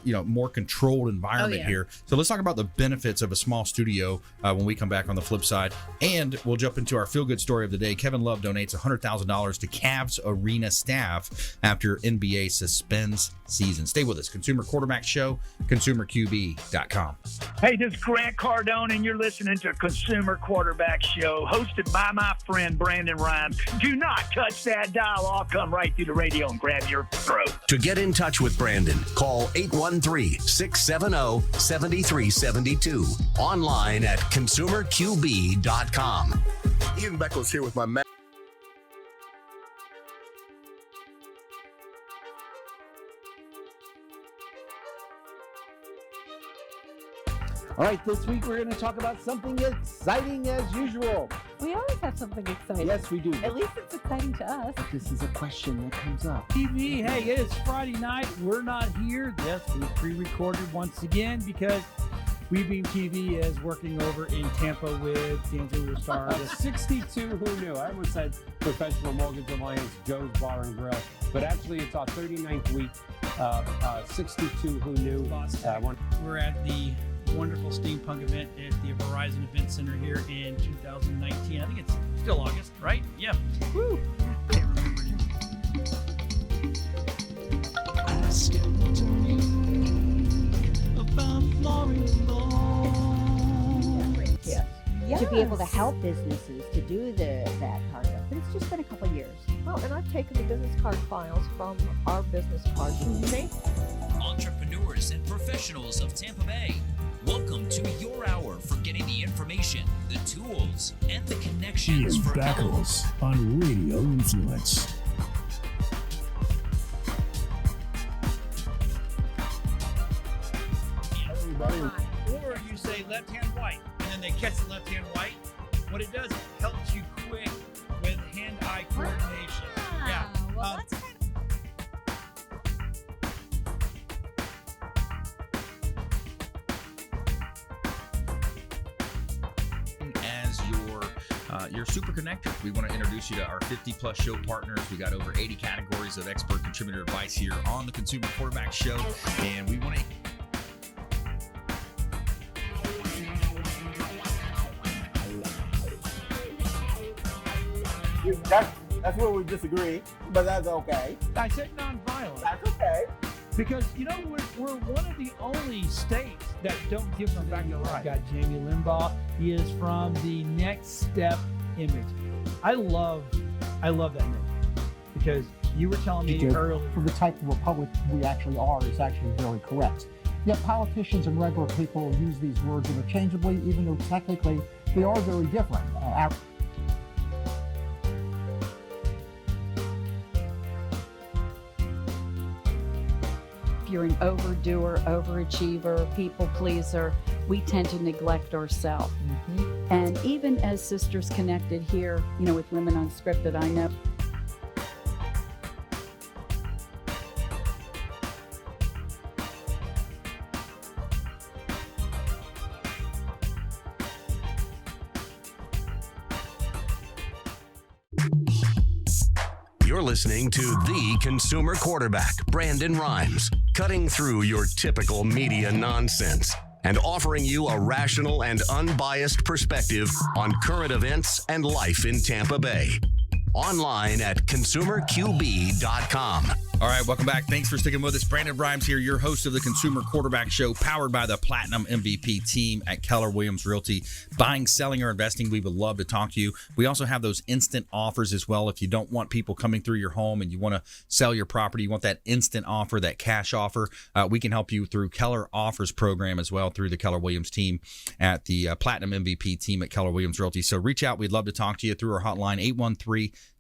more controlled environment here. So let's talk about the benefits of a small studio when we come back on the flip side. And we'll jump into our feel-good story of the day. Kevin Love donates $100,000 to Cavs arena staff after NBA suspends season. Stay with us. Consumer Quarterback Show, consumerqb.com. Hey, this is Grant Cardone, and you're listening to Consumer Quarterback Show, hosted by my friend Brandon Rhymes. Do not touch that dial. I'll come right through the radio and grab your throat. To get in touch with Brandon, call 813-670-7372. Online at consumerqb.com. Ian Beckles here with my man. All right, this week we're going to talk about something exciting as usual. We always have something exciting. Yes, we do. At least it's exciting to us. This is a question that comes up. TV, hey, it is Friday night. We're not here. Yes, we pre-recorded once again because WeBeam TV is working over in Tampa with D'Angelo Star. The 62 Who Knew. I almost said Professional Mortgage Alliance Joe's Bar and Grill, but actually it's our 39th week. 62 Who Knew. We're at the wonderful steampunk event at the Verizon Event Center here in 2019. I think it's still August, right? Yeah. Woo! Can't remember Ask him to me about Yes. To be able to help businesses to do that part of it. But it's just been a couple years. Well, and I've taken the business card files from our business cards and made Entrepreneurs and professionals of Tampa Bay, welcome to your hour for getting the information, the tools, and the connections Ian for Beckles on Radio Influence. Or you you say left hand white, and then they catch the left hand white, what it does, it helps you quick with hand-eye coordination. Yeah. Well, that's kind as your super connector. We want to introduce you to our 50+ show partners. We got over 80 categories of expert contributor advice here on the Consumer Quarterback Show, and we want to That's where we disagree, but that's okay. I said nonviolent. That's okay. Because, we're one of the only states that don't give them back the right. Got Jamie Limbaugh. He is from the Next Step image. I love that image because you were telling me earlier. For the type of republic we actually are is actually very correct. Yet politicians and regular people use these words interchangeably, even though technically they are very different. If you're an overdoer, overachiever, people pleaser, we tend to neglect ourselves. And even as Sisters Connected here, with Women Unscripted, I know. You're listening to the Consumer Quarterback, Brandon Rhymes, cutting through your typical media nonsense and offering you a rational and unbiased perspective on current events and life in Tampa Bay. Online at consumerqb.com. All right, welcome back. Thanks for sticking with us. Brandon Rhymes here, your host of the Consumer Quarterback Show, powered by the Platinum MVP team at Keller Williams Realty. Buying, selling, or investing, we would love to talk to you. We also have those instant offers as well. If you don't want people coming through your home and you want to sell your property, you want that instant offer, that cash offer, we can help you through Keller Offers program as well through the Keller Williams team at the Platinum MVP team at Keller Williams Realty. So reach out. We'd love to talk to you through our hotline,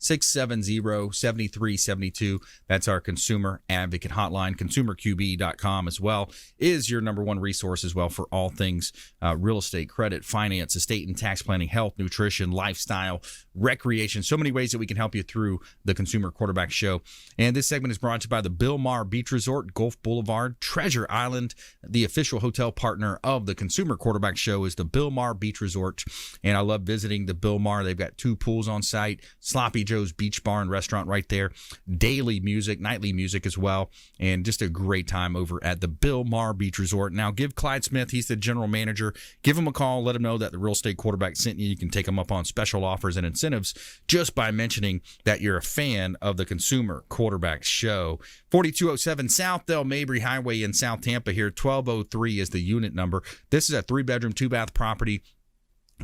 813-670-7372. That's our consumer advocate hotline. ConsumerQB.com as well is your number one resource as well for all things real estate, credit, finance, estate and tax planning, health, nutrition, lifestyle, recreation. So many ways that we can help you through the Consumer Quarterback Show. And this segment is brought to you by the Bill Maher Beach Resort, Gulf Boulevard, Treasure Island. The official hotel partner of the Consumer Quarterback Show is the Bill Maher Beach Resort. And I love visiting the Bill Maher. They've got 2 pools on site, Sloppy Joe's Beach Bar and Restaurant right there, daily music, nightly music as well, and just a great time over at the Bill Maher Beach Resort. Now, give Clyde Smith, he's the general manager, give him a call, let him know that the Real Estate Quarterback sent you. You can take him up on special offers and incentives just by mentioning that you're a fan of the Consumer Quarterback Show. 4207 South Del Mabry Highway in South Tampa here. 1203 is the unit number. This is a 3-bedroom, 2-bath property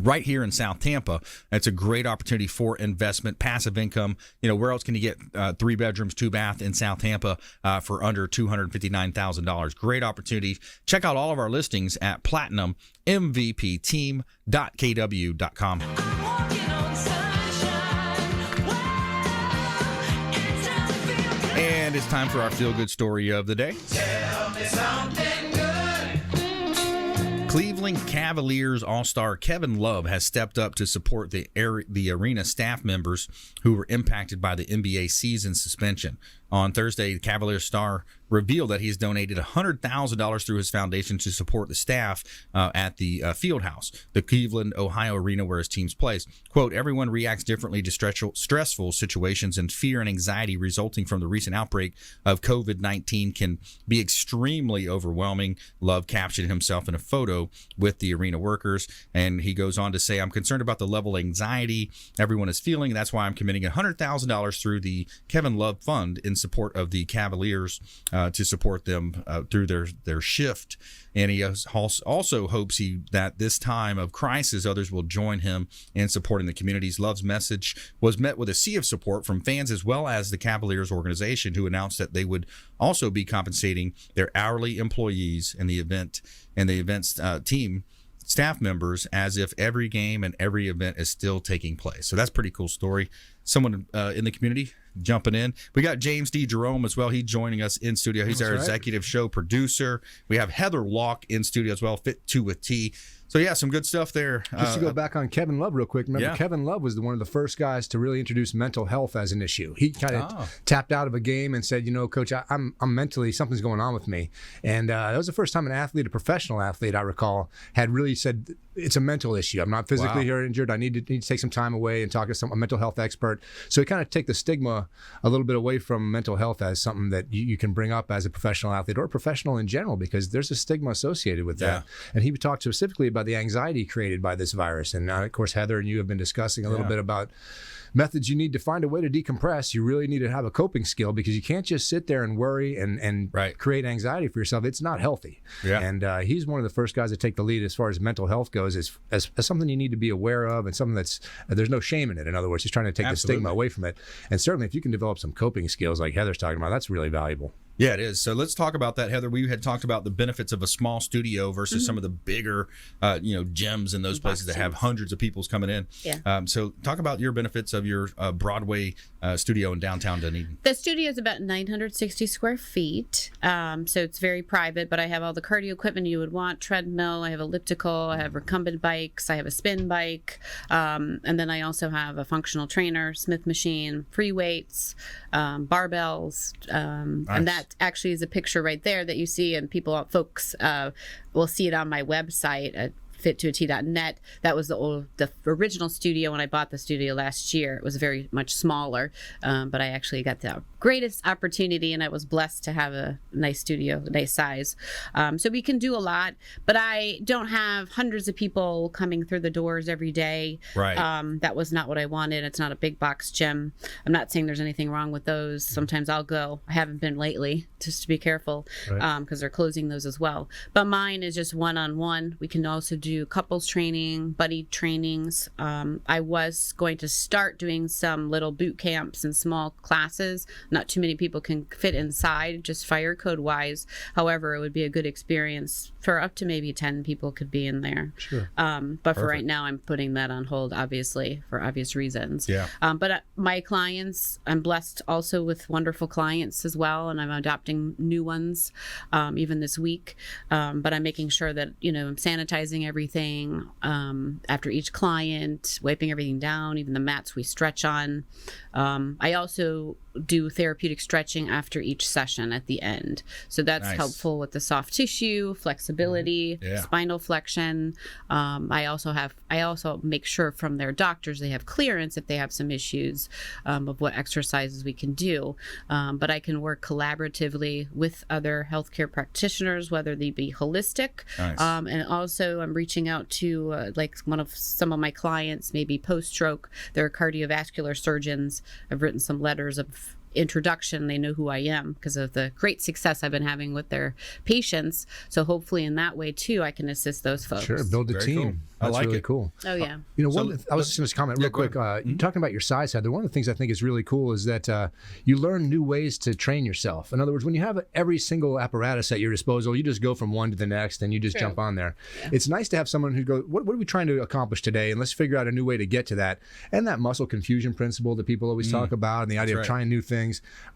right here in South Tampa. It's a great opportunity for investment, passive income. Where else can you get 3 bedrooms, 2-bath in South Tampa for under $259,000? Great opportunity. Check out all of our listings at platinummvpteam.kw.com. And it's time for our feel-good story of the day. Tell me something good. Cleveland Cavaliers All-Star Kevin Love has stepped up to support the arena staff members who were impacted by the NBA season suspension. On Thursday, the Cavaliers star revealed that he's donated $100,000 through his foundation to support the staff at the Fieldhouse, the Cleveland, Ohio arena where his teams plays. Quote, everyone reacts differently to stressful situations, and fear and anxiety resulting from the recent outbreak of COVID-19 can be extremely overwhelming. Love captured himself in a photo with the arena workers, and he goes on to say, I'm concerned about the level of anxiety everyone is feeling, and that's why I'm committing $100,000 through the Kevin Love Fund in support of the Cavaliers to support them through their shift. And he also hopes that this time of crisis, others will join him in supporting the communities. Love's message was met with a sea of support from fans as well as the Cavaliers organization, who announced that they would also be compensating their hourly employees in the event's team staff members as if every game and every event is still taking place. So that's a pretty cool story. Someone in the community jumping in. We got James D. Jerome as well. He's joining us in studio. He's our executive show producer. We have Heather Lalk in studio as well, Fit 2 with T. So, yeah, some good stuff there. Just to go back on Kevin Love real quick. Remember, Kevin Love was one of the first guys to really introduce mental health as an issue. He kind of tapped out of a game and said, Coach, I'm mentally, something's going on with me. And that was the first time an athlete, a professional athlete, I recall, had really said, it's a mental issue. I'm not physically injured. I need to take some time away and talk to a mental health expert. So we kind of take the stigma a little bit away from mental health as something that you can bring up as a professional athlete or a professional in general, because there's a stigma associated with that. And he talked specifically about the anxiety created by this virus. And of course, Heather and you have been discussing a little bit about methods. You need to find a way to decompress. You really need to have a coping skill, because you can't just sit there and worry and create anxiety for yourself. It's not healthy. And he's one of the first guys to take the lead as far as mental health goes, as something you need to be aware of, and something that's there's no shame in it. In other words, he's trying to take the stigma away from it. And certainly if you can develop some coping skills like Heather's talking about, that's really valuable. Yeah, it is. So let's talk about that, Heather. We had talked about the benefits of a small studio versus some of the bigger, gyms and those places that have hundreds of people coming in. So talk about your benefits of your Broadway studio in downtown Dunedin. The studio is about 960 square feet. So it's very private, but I have all the cardio equipment you would want, treadmill, I have elliptical, I have recumbent bikes, I have a spin bike, and then I also have a functional trainer, Smith machine, free weights, barbells, and that actually is a picture right there that you see, and folks will see it on my website at fit2t.net. That was the original studio when I bought the studio last year. It was very much smaller, but I actually got the greatest opportunity, and I was blessed to have a nice studio, a nice size. So we can do a lot, but I don't have hundreds of people coming through the doors every day. That was not what I wanted. It's not a big box gym. I'm not saying there's anything wrong with those. Sometimes I'll go. I haven't been lately, just to be careful, because they're closing those as well. But mine is just one-on-one. We can also do couples training, buddy trainings. I was going to start doing some little boot camps and small classes. Not too many people can fit inside, just fire code wise. However, it would be a good experience for up to maybe 10 people could be in there. But for right now, I'm putting that on hold, obviously, for obvious reasons. But my clients, I'm blessed also with wonderful clients as well, and I'm adopting new ones even this week. But I'm making sure that, I'm sanitizing everything after each client, wiping everything down, even the mats we stretch on. I also do therapeutic stretching after each session at the end. So that's helpful with the soft tissue, flexibility, spinal flexion. I also make sure from their doctors they have clearance if they have some issues of what exercises we can do. But I can work collaboratively with other healthcare practitioners, whether they be holistic. And also I'm reaching out to some of my clients, maybe post-stroke. They're cardiovascular surgeons. I've written some letters of introduction. They know who I am because of the great success I've been having with their patients. So hopefully in that way too, I can assist those folks. Sure, build a team. Cool. That's really cool. Oh yeah. I was just going to comment real quick. You're talking about your size, Heather. One of the things I think is really cool is that you learn new ways to train yourself. In other words, when you have every single apparatus at your disposal, you just go from one to the next and you just jump on there. It's nice to have someone who goes, what are we trying to accomplish today? And let's figure out a new way to get to that. And that muscle confusion principle that people always talk about, and the idea of trying new things.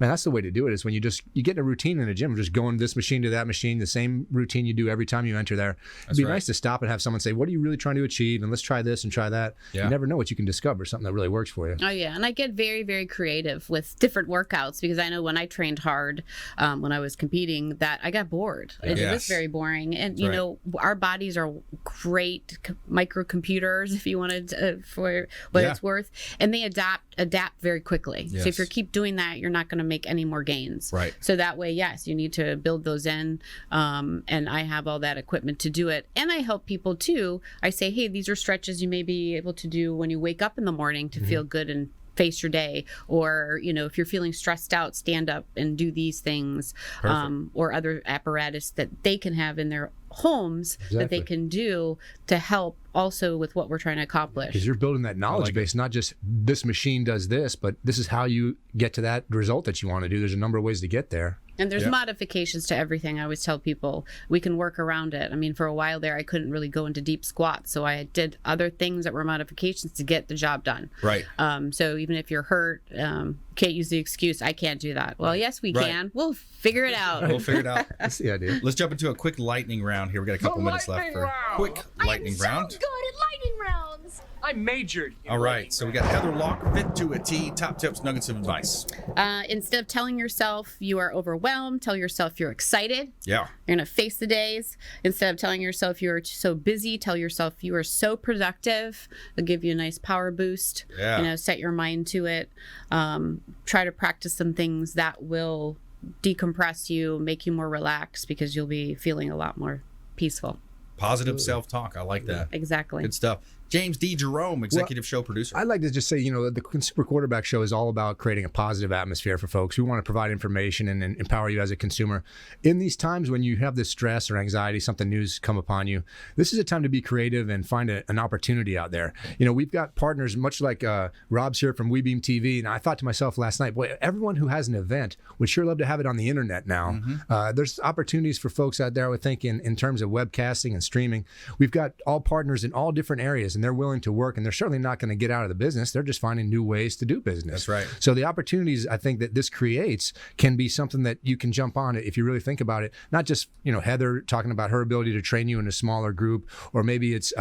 Man, that's the way to do it, is when you get in a routine in a gym, just going this machine to that machine, the same routine you do every time you enter there. It'd be nice to stop and have someone say, what are you really trying to achieve? And let's try this and try that. You never know what you can discover, something that really works for you. Oh yeah, and I get very, very creative with different workouts, because I know when I trained hard, when I was competing, that I got bored. It was very boring. And you know, our bodies are great microcomputers, if you wanted for what it's worth, and they adapt very quickly. So if you keep doing that, you're not going to make any more gains. So that way, yes, you need to build those in, and I have all that equipment to do it. And I help people too. I say, hey, these are stretches you may be able to do when you wake up in the morning to feel good and face your day. Or, if you're feeling stressed out, stand up and do these things, or other apparatus that they can have in their homes that they can do to help also with what we're trying to accomplish. Because you're building that knowledge base, not just this machine does this, but this is how you get to that result that you want to do. There's a number of ways to get there. And there's modifications to everything. I always tell people we can work around it. I mean, for a while there, I couldn't really go into deep squats. So I did other things that were modifications to get the job done. Right. So even if you're hurt, can't use the excuse, I can't do that. Well, yes, we can. We'll figure it out. We'll figure it out. That's the idea. Let's jump into a quick lightning round here. We got a couple minutes left for a quick lightning round. So good at lightning rounds. I majored in All right, so we got Heather Lalk, fit to a T, top tips, nuggets of advice. Instead of telling yourself you are overwhelmed, tell yourself you're excited. Yeah. You're going to face the days. Instead of telling yourself you're so busy, tell yourself you are so productive. It'll give you a nice power boost. Yeah. You know, set your mind to it. Try to practice some things that will decompress you, make you more relaxed, because you'll be feeling a lot more peaceful. Positive self-talk. I like that. Exactly. Good stuff. James D. Jerome, executive show producer. I'd like to just say, you know, the Consumer Quarterback Show is all about creating a positive atmosphere for folks. We want to provide information and empower you as a consumer. In these times when you have this stress or anxiety, something new's come upon you, this is a time to be creative and find an opportunity out there. You know, we've got partners much like Rob's here from WeBeam TV, and I thought to myself last night, boy, everyone who has an event would sure love to have it on the internet now. There's opportunities for folks out there, I would think, in terms of webcasting and streaming. We've got all partners in all different areas, and they're willing to work, and they're certainly not going to get out of the business. They're just finding new ways to do business. That's right. So the opportunities I think that this creates can be something that you can jump on if you really think about it. Not just, you know, Heather talking about her ability to train you in a smaller group, or maybe it's,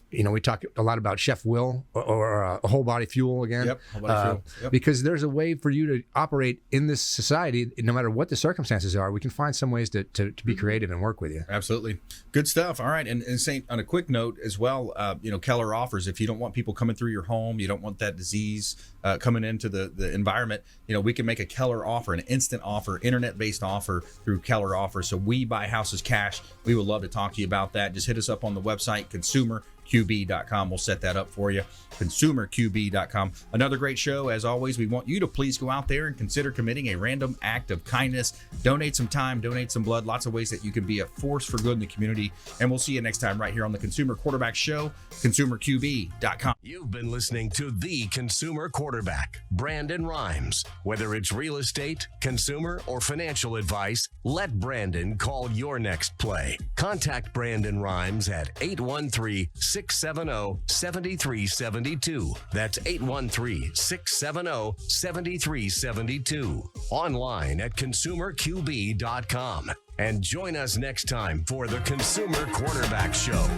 you know, we talk a lot about Chef Will or a whole body fuel again. Yep, whole body fuel. Yep. Because there's a way for you to operate in this society, no matter what the circumstances are. We can find some ways to be creative and work with you. Absolutely. Good stuff. All right. And Saint, on a quick note as well, you know, Keller offers, if you don't want people coming through your home, you don't want that disease coming into the environment, you know, we can make a Keller offer, an instant offer, internet-based offer through Keller Offer. So we buy houses cash. We would love to talk to you about that. Just hit us up on the website, consumerqb.com. We'll set that up for you, consumerqb.com. Another great show. As always, we want you to please go out there and consider committing a random act of kindness. Donate some time, donate some blood. Lots of ways that you can be a force for good in the community. And we'll see you next time right here on the Consumer Quarterback Show, consumerqb.com. You've been listening to the Consumer Quarterback, Brandon Rhymes. Whether it's real estate, consumer, or financial advice, let Brandon call your next play. Contact Brandon Rhymes at 813-670-7372. That's 813-670-7372. Online at consumerqb.com. And join us next time for the Consumer Quarterback Show.